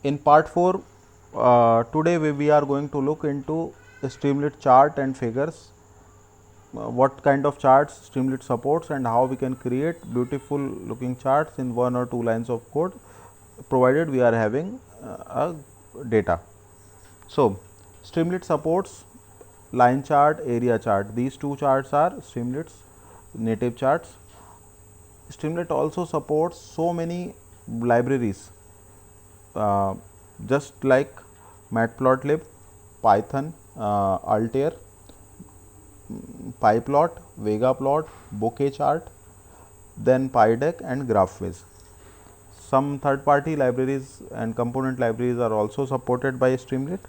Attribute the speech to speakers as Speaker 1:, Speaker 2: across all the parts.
Speaker 1: In part 4, today we are going to look into Streamlit chart and figures, what kind of charts Streamlit supports and how we can create beautiful looking charts in 1 or 2 lines of code, provided we are having a data. So, Streamlit supports line chart, area chart. These two charts are Streamlit's native charts. Streamlit also supports so many libraries, uh, just like Matplotlib, Python, Altair, PyPlot, VegaPlot, Bokeh chart, then PyDeck and GraphViz. Some third party libraries and component libraries are also supported by Streamlit.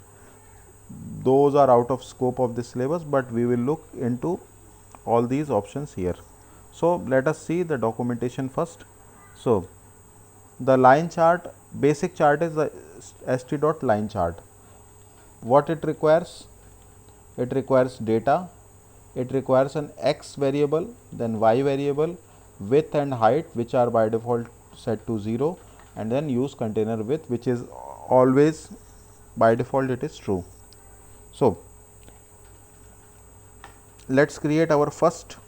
Speaker 1: Those are out of scope of this syllabus, but we will look into all these options here. So, let us see the documentation first. So, the line chart, basic chart is the st.line chart. What it requires? It requires data, it requires an x variable, then y variable, width and height, which are by default set to 0, and then use container width, which is always by default it is true. So, let's create our first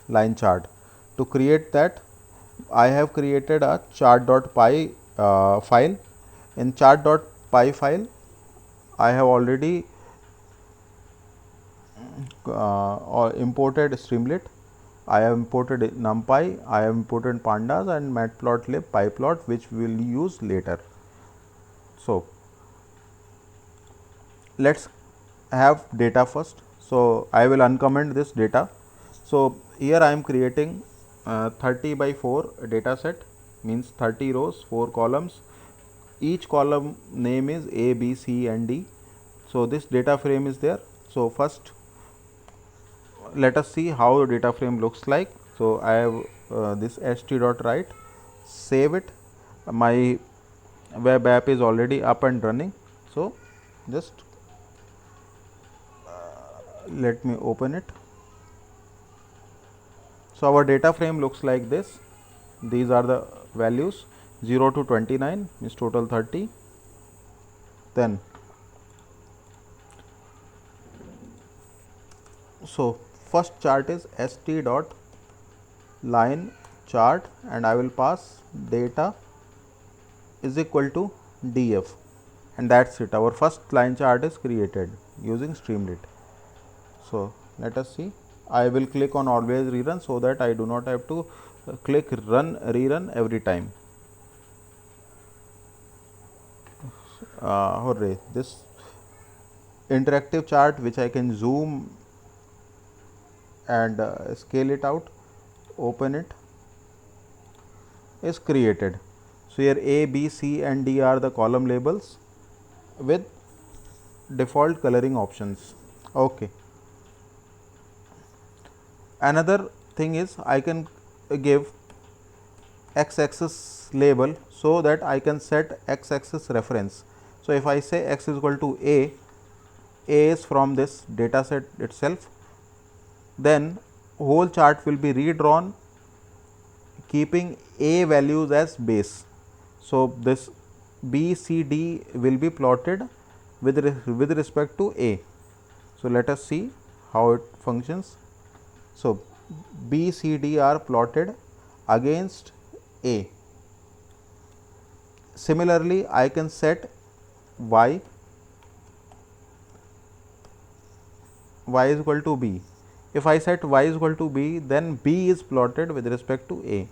Speaker 1: line chart. To create that, I have created a chart.py file. In chart.py file, I have already imported Streamlit. I have imported NumPy, I have imported Pandas and Matplotlib, PyPlot, which we will use later. So, let's have data first. So, I will uncomment this data. So, here I am creating 30 by 4 data set, means 30 rows, 4 columns. Each column name is A, B, C and D. So, this data frame is there. So, first let us see how the data frame looks like. So, I have this st.write, save it. My web app is already up and running. So, just let me open it. So, our data frame looks like this. These are the values 0 to 29 means total 30. Then, so first chart is st.line chart and I will pass data is equal to df, and that's it. Our first line chart is created using Streamlit. So, let us see. I will click on always rerun so that I do not have to click run rerun every time. Hooray, this interactive chart which I can zoom and scale it out, open it, is created. So, here A, B, C and D are the column labels with default coloring options. Okay. Another thing is I can give x-axis label so that I can set x-axis reference. So, if I say x is equal to A is from this data set itself, then whole chart will be redrawn keeping A values as base. So, this B, C, D will be plotted with respect to A. So, let us see how it functions. So, B, C, D are plotted against A. Similarly, I can set y is equal to B. If I set y is equal to B, then B is plotted with respect to A.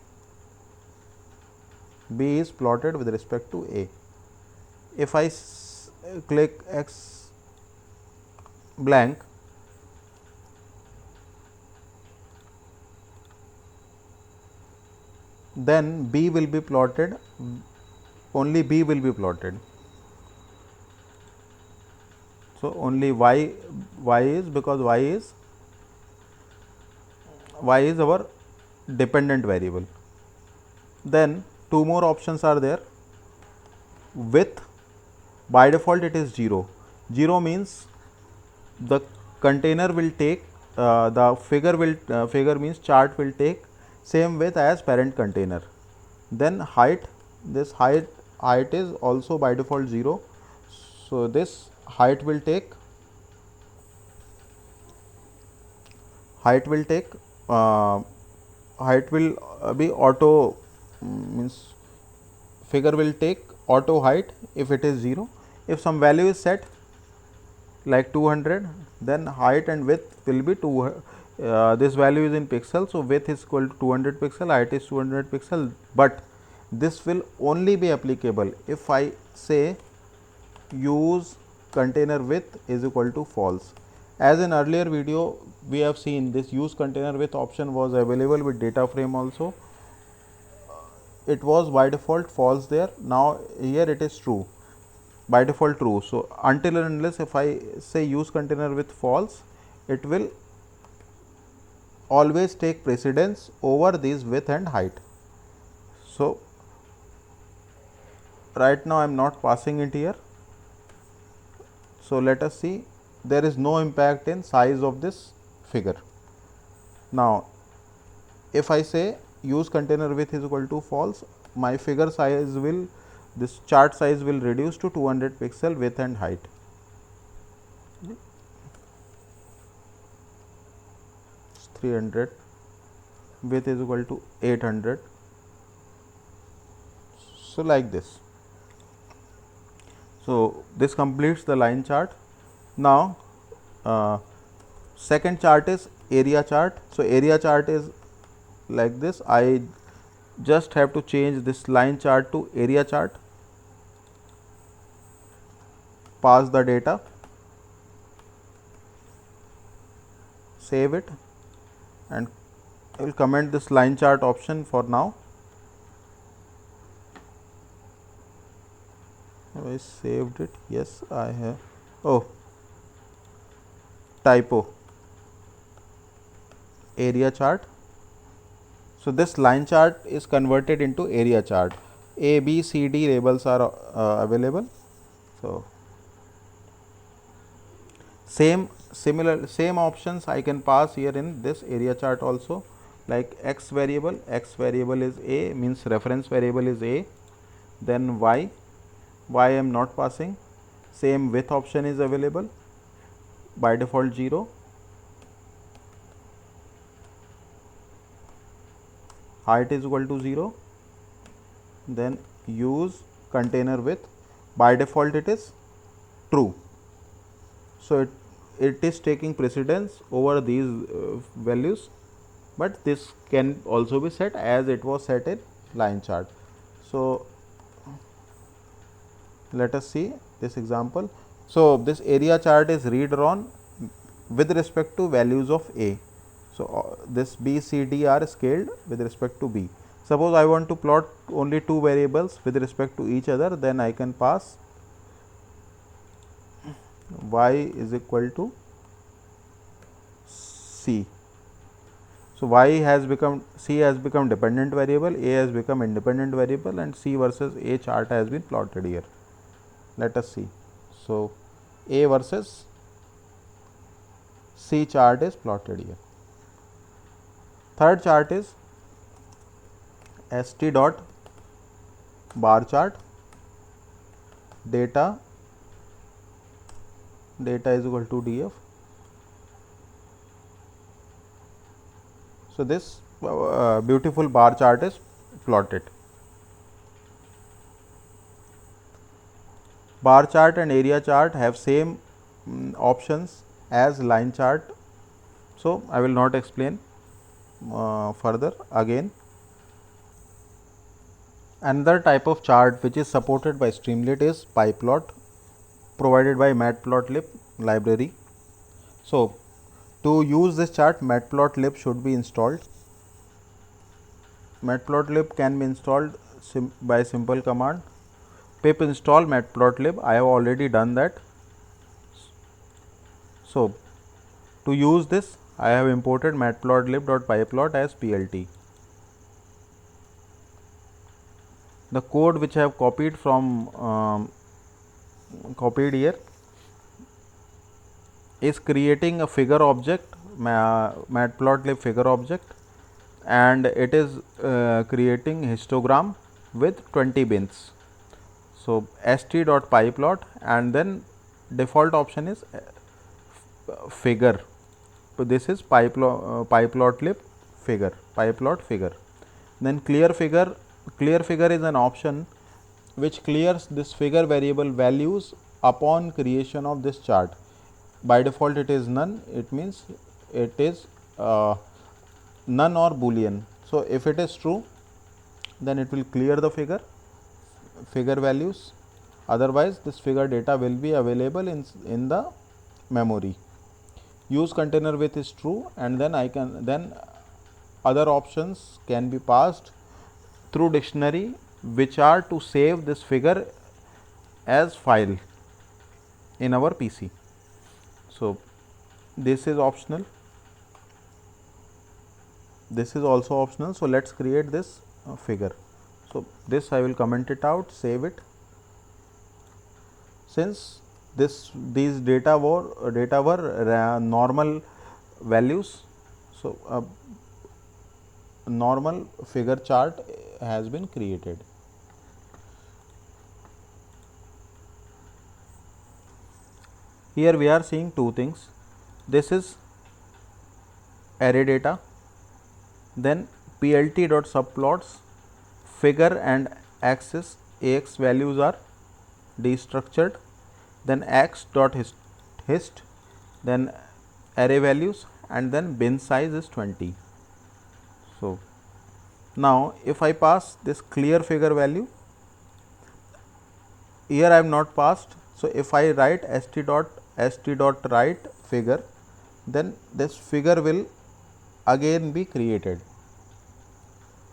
Speaker 1: B is plotted with respect to A. If I click x blank, then B will be plotted, only B will be plotted. So, only y is, because y is our dependent variable. Then two more options are there. Width, by default it is 0. 0 means the container will take the figure means chart will take same width as parent container. Then height, this height height is also by default 0. So this height will take height will be auto, means figure will take auto height if it is 0. If some value is set like 200, then height and width will be this value is in pixel, so width is equal to 200 pixel, height is 200 pixel, but this will only be applicable if I say use container width is equal to false. As in earlier video we have seen, this use container width option was available with data frame also. It was by default false there, now here it is true, by default true. So until and unless if I say use container width false, it will always take precedence over these width and height. So right now I am not passing it here. So let us see, there is no impact in size of this figure. Now if I say use container width is equal to false, my figure size will, this chart size will reduce to 200 pixel width and height. It's 300, width is equal to 800. So like this. So this completes the line chart. Now second chart is area chart. So area chart is like this. I just have to change this line chart to area chart, pass the data, save it, and I will comment this line chart option for now. Have I saved it? Yes, I have. Oh, typo, area chart. So this line chart is converted into area chart. A, B, C, D labels are available. So same options I can pass here in this area chart also, like x variable is A, means reference variable is A, then y I am not passing. Same width option is available, by default 0. Height is equal to 0. Then use container width, by default it is true. So it is taking precedence over these values, but this can also be set as it was set in line chart. So let us see this example. So this area chart is redrawn with respect to values of A. So this B, C, D are scaled with respect to B. Suppose I want to plot only two variables with respect to each other, then I can pass y is equal to C. So y has become, C has become dependent variable, A has become independent variable, and C versus A chart has been plotted here. Let us see. So A versus C chart is plotted here. Third chart is st dot bar chart, data is equal to df. So this beautiful bar chart is plotted. Bar chart and area chart have same options as line chart, so I will not explain further again. Another type of chart which is supported by Streamlit is PyPlot, provided by Matplotlib library. So to use this chart, Matplotlib should be installed. Matplotlib can be installed by simple command pip install matplotlib. I have already done that. So to use this, I have imported matplotlib.pyplot as plt. The code which I have copied from copied here is creating a figure object, matplotlib figure object, and it is creating histogram with 20 bins. So st.pyplot, and then default option is figure. So this is pyplotlib figure, pyplot figure. Then clear figure is an option which clears this figure variable values upon creation of this chart. By default it is none, it means it is none or boolean. So if it is true, then it will clear the figure values, otherwise this figure data will be available in the memory. Use container with is true, and then other options can be passed through dictionary, which are to save this figure as file in our PC. So this is optional, this is also optional. So let's create this figure. So this I will comment it out, save it. Since these data were normal values, so normal figure chart has been created. Here we are seeing two things. This is array data, then plt.subplots, figure and axis ax values are destructured, then x.hist, then array values, and then bin size is 20. So now if I pass this clear figure value, here I am not passed. So if I write st.write figure, then this figure will again be created.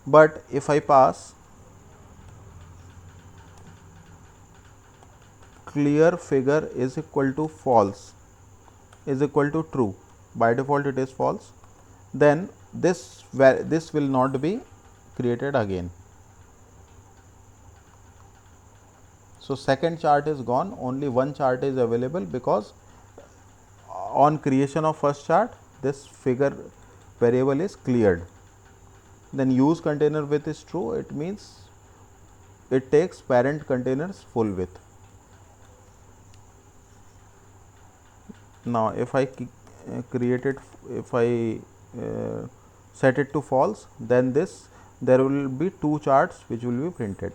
Speaker 1: But if I pass clear figure is equal to false, is equal to true, by default it is false, then this will not be created again. So second chart is gone, only one chart is available, because on creation of first chart this figure variable is cleared. Then use container with is true, it means it takes parent containers full width. Now if I create it, if I set it to false, then there will be two charts which will be printed.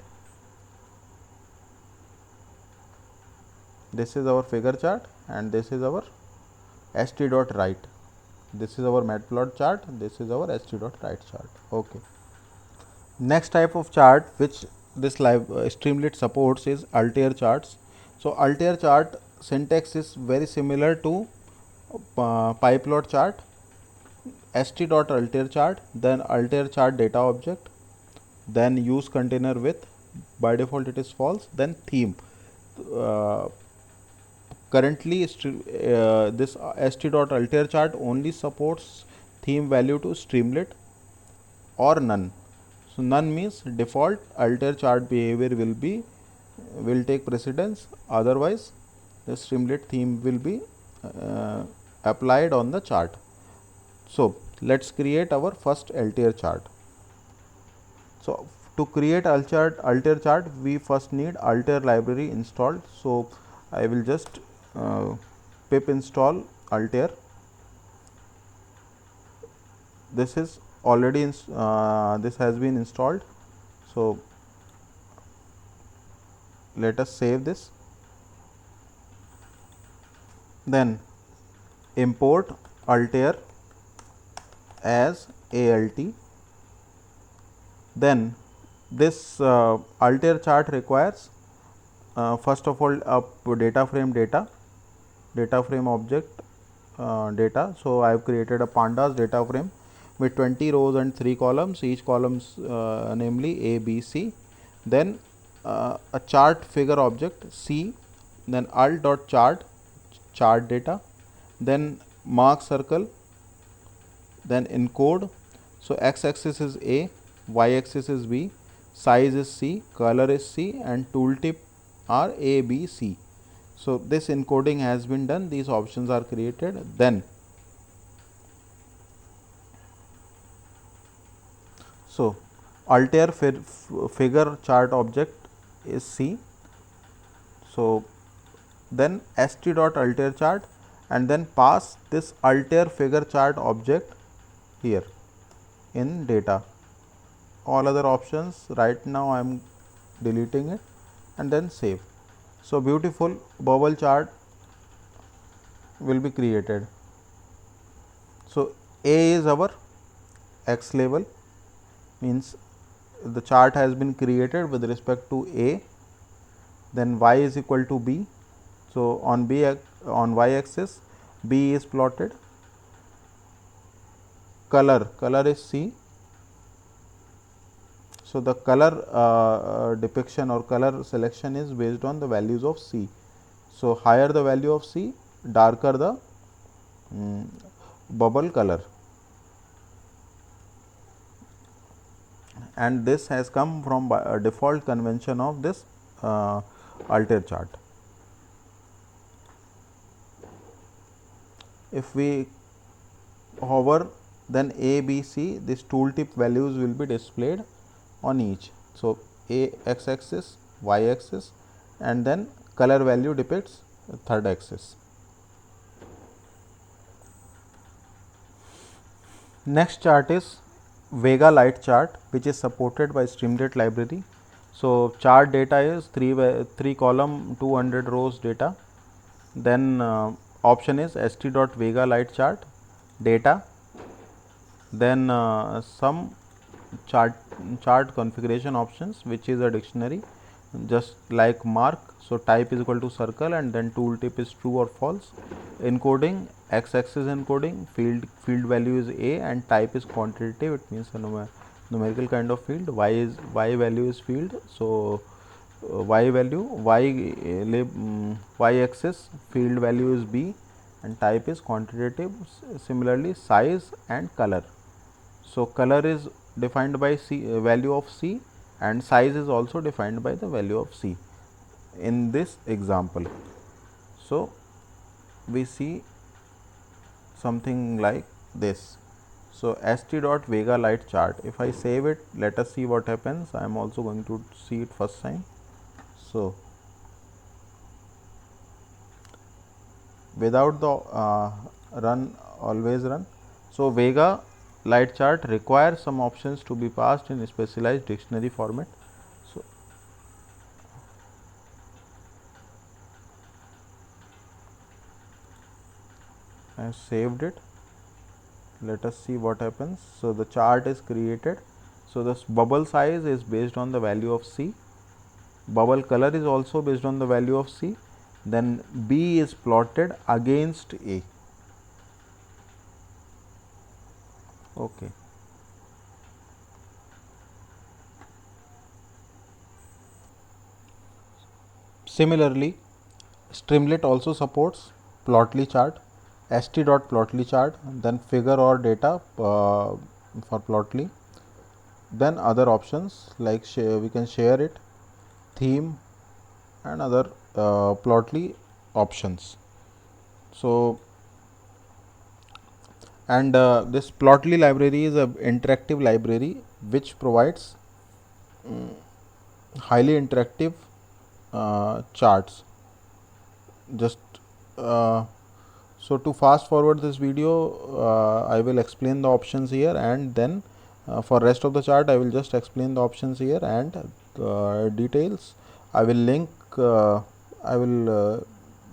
Speaker 1: This is our figure chart and this is our st.write. This is our matplot chart, this is our st.write chart. Okay. Next type of chart which this Streamlit supports is Altair charts. So Altair chart syntax is very similar to pyplot chart. st.altair chart, then Altair chart data object, then use container with, by default it is false, then theme. Currently this st.altair chart only supports theme value to Streamlit or none. So none means default Altair chart behavior will take precedence, otherwise the Streamlit theme will be applied on the chart. So let's create our first Altair chart. So to create Altair chart, we first need Altair library installed. So I will just pip install Altair. This is already this has been installed. So let us save this. Then import Altair as ALT. Then this Altair chart requires first of all a data frame object data. So I have created a pandas data frame with 20 rows and 3 columns, each columns namely A, B, C. Then a chart figure object C, then alt.chart, chart data, then mark circle, then encode. So x axis is A, y axis is B, size is C, color is C, and tooltip are A, B, C. So this encoding has been done, these options are created. Then so Altair figure chart object is C, So then st dot alter chart, and then pass this alter figure chart object here in data. All other options right now I am deleting it, and then save. So beautiful bubble chart will be created. So A is our X label, means the chart has been created with respect to A. Then Y is equal to B. So on on Y axis B is plotted. Color is C. So the color depiction or color selection is based on the values of C. So higher the value of C, darker the bubble color. And this has come from a default convention of this alter chart. If we hover, then A, B, C, this tooltip values will be displayed on each. So A x axis, y axis, and then color value depicts third axis. Next chart is Vega light chart, which is supported by Streamlit library. So chart data is 3 column 200 rows data. Then option is st.vega light chart data. Then some chart configuration options, which is a dictionary, just like mark. So type is equal to circle, and then tooltip is true or false. Encoding, x-axis encoding, field value is A, and type is quantitative, it means a numerical kind of field. Y value is field. So y value, y axis field value is B, and type is quantitative. Similarly size and color. So color is defined by value of C, and size is also defined by the value of C in this example. So we see something like this. So st.vega light chart, if I save it, let us see what happens. I am also going to see it first time. So without the run, always run. So Vega light chart requires some options to be passed in specialized dictionary format. So I have saved it. Let us see what happens. So the chart is created. So this bubble size is based on the value of C. Bubble color is also based on the value of C. Then B is plotted against A. Okay. Similarly, Streamlit also supports Plotly chart, st.plotly chart, then figure or data for Plotly. Then other options like we can share it, theme, and other Plotly options. So and this Plotly library is an interactive library which provides highly interactive charts. Just so to fast forward this video, I will explain the options here, and then for rest of the chart I will just explain the options here, and details I will link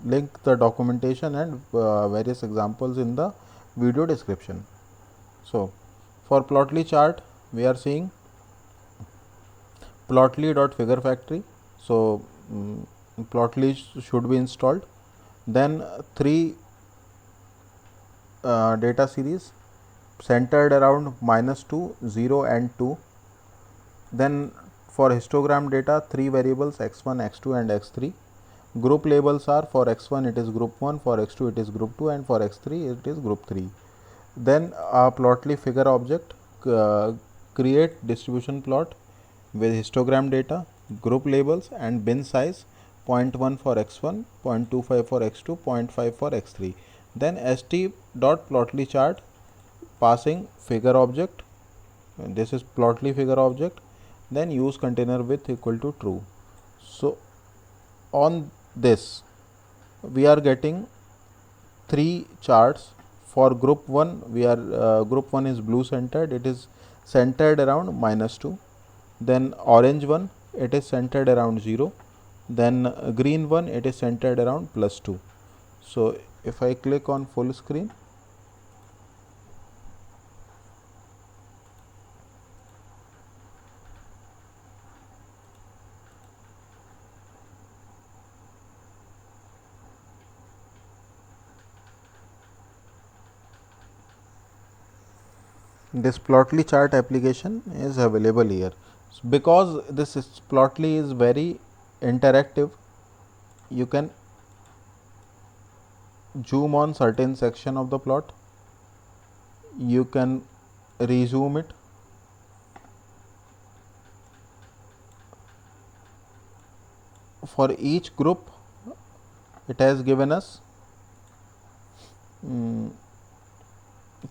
Speaker 1: link the documentation and various examples in the video description. So for Plotly chart we are seeing plotly.figurefactory. So Plotly should be installed. Then 3 data series centered around -2, 0 and 2. Then for histogram data 3 variables x1, x2 and x3. Group labels are for x1 it is group 1, for x2 it is group 2, and for x3 it is group 3. Then a Plotly figure object, create distribution plot with histogram data, group labels and bin size 0.1 for x1, 0.25 for x2, 0.5 for x3. Then st.plotly chart passing figure object, this is Plotly figure object, then use container width equal to true. So on this, we are getting three charts. For group 1, we are group 1 is blue centered, it is centered around -2. Then orange one, it is centered around 0. Then green one, it is centered around +2. So if I click on full screen, this Plotly chart application is available here. Because this Plotly is very interactive, you can zoom on certain section of the plot, you can rezoom it, for each group it has given us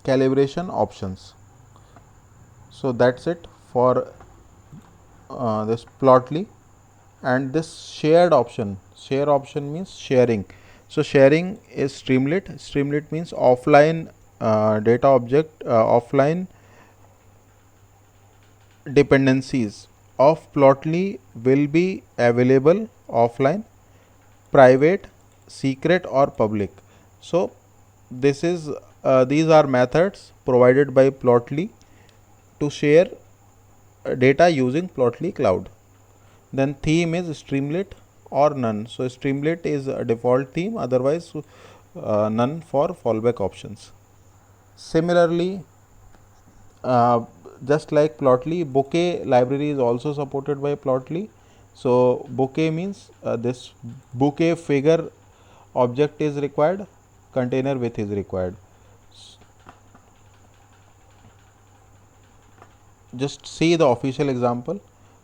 Speaker 1: calibration options. So that's it for this Plotly. And this shared option, share option means sharing. So sharing is Streamlit. Streamlit means offline data object, offline dependencies of Plotly will be available offline, private, secret or public. So this is these are methods provided by Plotly to share data using Plotly cloud. Then theme is Streamlit or none. So Streamlit is a default theme, otherwise none for fallback options. Similarly, just like Plotly, Bouquet library is also supported by Plotly. So Bouquet means this Bouquet figure object is required, container width is required. Just see the official example.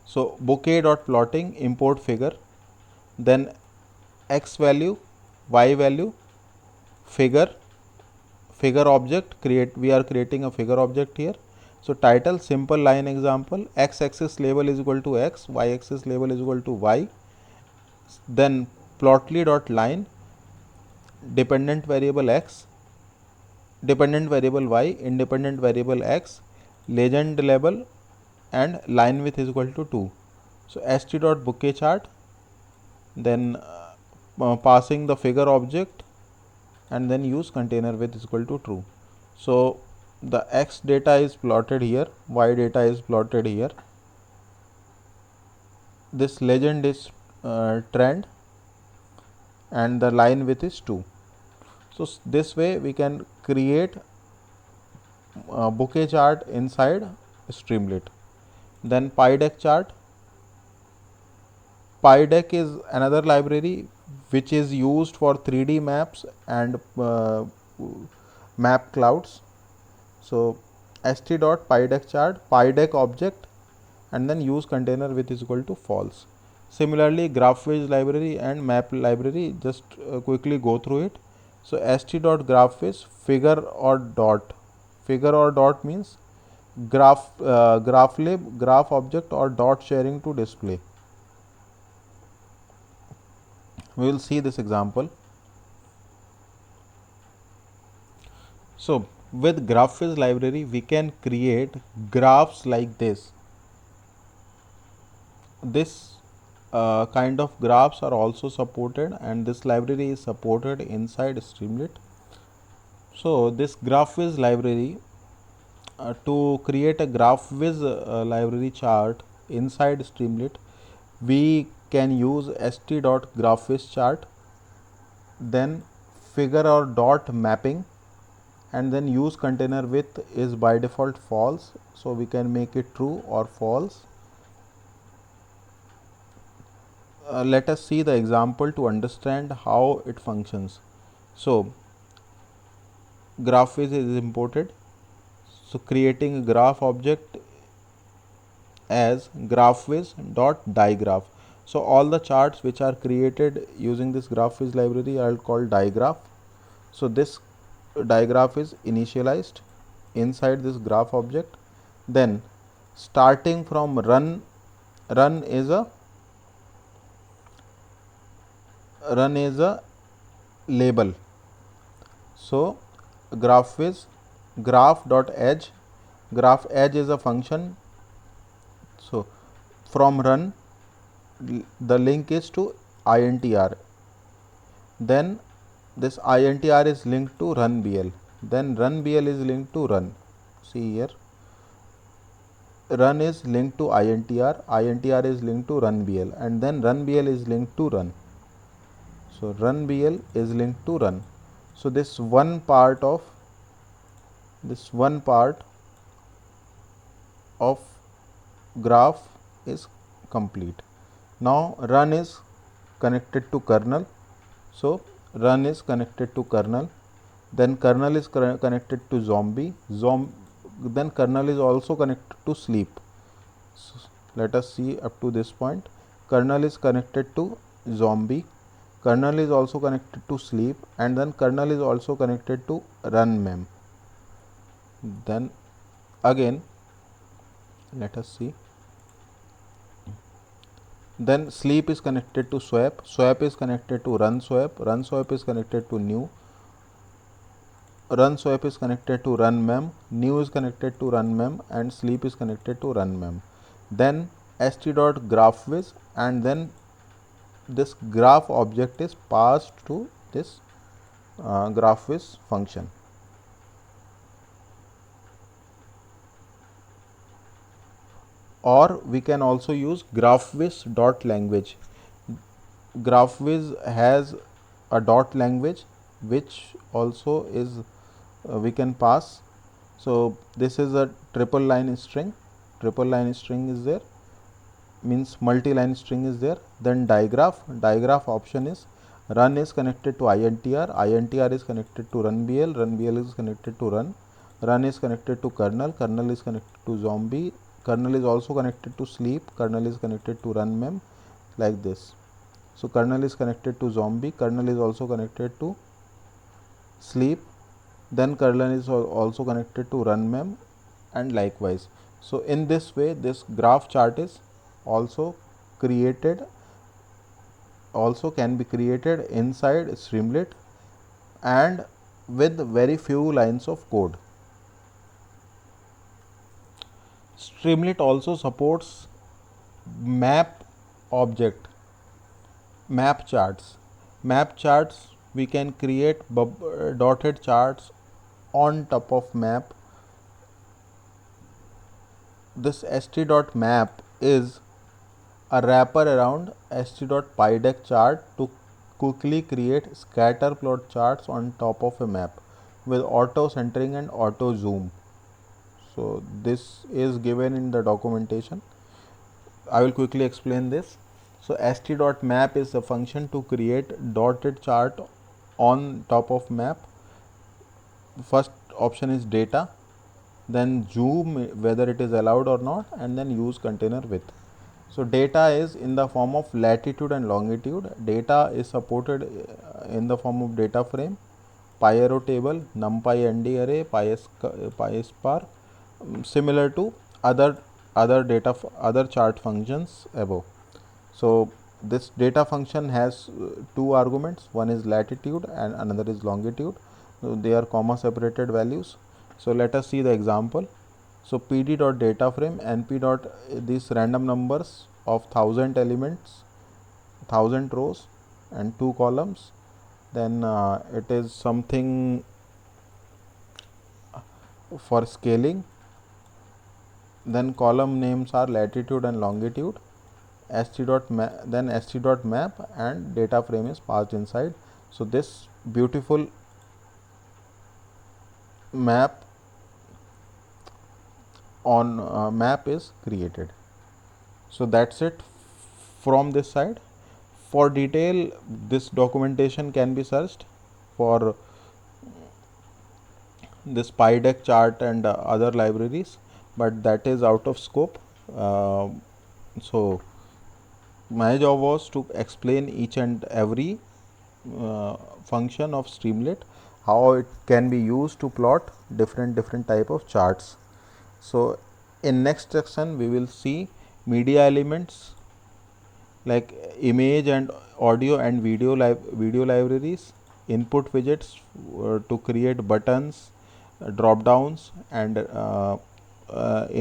Speaker 1: So bouquet.plotting import figure, then x value, y value, figure object, we are creating a figure object here. So title simple line example, x axis label is equal to x, y axis label is equal to y. Then plotly.line, dependent variable x, dependent variable y, independent variable x, legend label and line width is equal to 2. So st.bouquet chart, then passing the figure object and then use container width is equal to true. So the x data is plotted here, y data is plotted here. This legend is trend and the line width is 2. So this way we can create bouquet chart inside Streamlit. Then PyDeck chart. PyDeck is another library which is used for 3D maps and map clouds. So st.pydeck chart, PyDeck object and then use container width is equal to false. Similarly, GraphViz library and map library, just quickly go through it. So st.graphviz figure or dot. Figure or dot means graphlib, graph object or dot sharing to display. We will see this example. So with GraphViz library we can create graphs like this. This kind of graphs are also supported and this library is supported inside Streamlit. So this GraphViz library, to create a GraphViz library chart inside Streamlit, we can use st.graphviz chart, then figure or dot mapping and then use container width is by default false. So we can make it true or false. Let us see the example to understand how it functions. So GraphViz is imported. So creating a graph object as graphviz.digraph. So all the charts which are created using this GraphViz library are called digraph. So this digraph is initialized inside this graph object. Then starting from run is a run is a label. So GraphViz graph.edge, graph edge is a function. So from run, the link is to intr, then this intr is linked to runbl, then runbl is linked to run. See here, run is linked to intr, intr is linked to runbl, and then runbl is linked to run. So runbl is linked to run. So this one part of graph is complete. Now run is connected to kernel. So run is connected to kernel, then kernel is connected to zombie, then kernel is also connected to sleep. So let us see up to this point. Kernel is connected to zombie, kernel is also connected to sleep, and then kernel is also connected to run mem. Then again let us see, then sleep is connected to swap, swap is connected to run swap, run swap is connected to new, run swap is connected to run mem, new is connected to run mem, and sleep is connected to run mem. Then st.graphviz, and then this graph object is passed to this graphviz function. Or we can also use graphviz.language. GraphViz has a dot language which also is we can pass. So this is a triple line string is there, means multi-line string is there. Then digraph option is run is connected to intr is connected to runbl is connected to run is connected to kernel is connected to zombie, kernel is also connected to sleep, kernel is connected to run mem, like this. So kernel is connected to zombie, kernel is also connected to sleep, then kernel is also connected to run mem, and likewise. So in this way this graph chart is also can be created inside Streamlit and with very few lines of code. Streamlit also supports map object, map charts. Map charts, we can create dotted charts on top of map. This st.map is a wrapper around st.pydec chart to quickly create scatter plot charts on top of a map with auto centering and auto zoom. So this is given in the documentation. I will quickly explain this. So st.map is a function to create dotted chart on top of map. First option is data, then zoom whether it is allowed or not, and then use container width. So data is in the form of latitude and longitude. Data is supported in the form of data frame, pyro table, numpy nd array, pyspark, similar to other chart functions above. So this data function has two arguments, one is latitude and another is longitude. So they are comma separated values. So let us see the example. So pd.dataframe np. These random numbers of 1000 elements, 1000 rows and 2 columns. Then it is something for scaling. Then column names are latitude and longitude. Then st.map and data frame is passed inside. So this beautiful map on map is created. So that's it from this side. For detail, this documentation can be searched for this PyDeck chart and other libraries, but that is out of scope. So my job was to explain each and every function of Streamlit, how it can be used to plot different type of charts. So in next section we will see media elements, like image and audio and video libraries, input widgets to create buttons, drop downs, and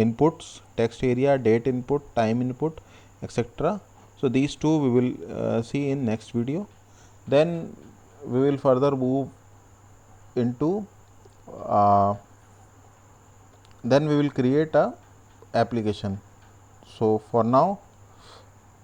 Speaker 1: inputs, text area, date input, time input, etc. So these two we will see in next video. Then we will further move into then we will create a application. So for now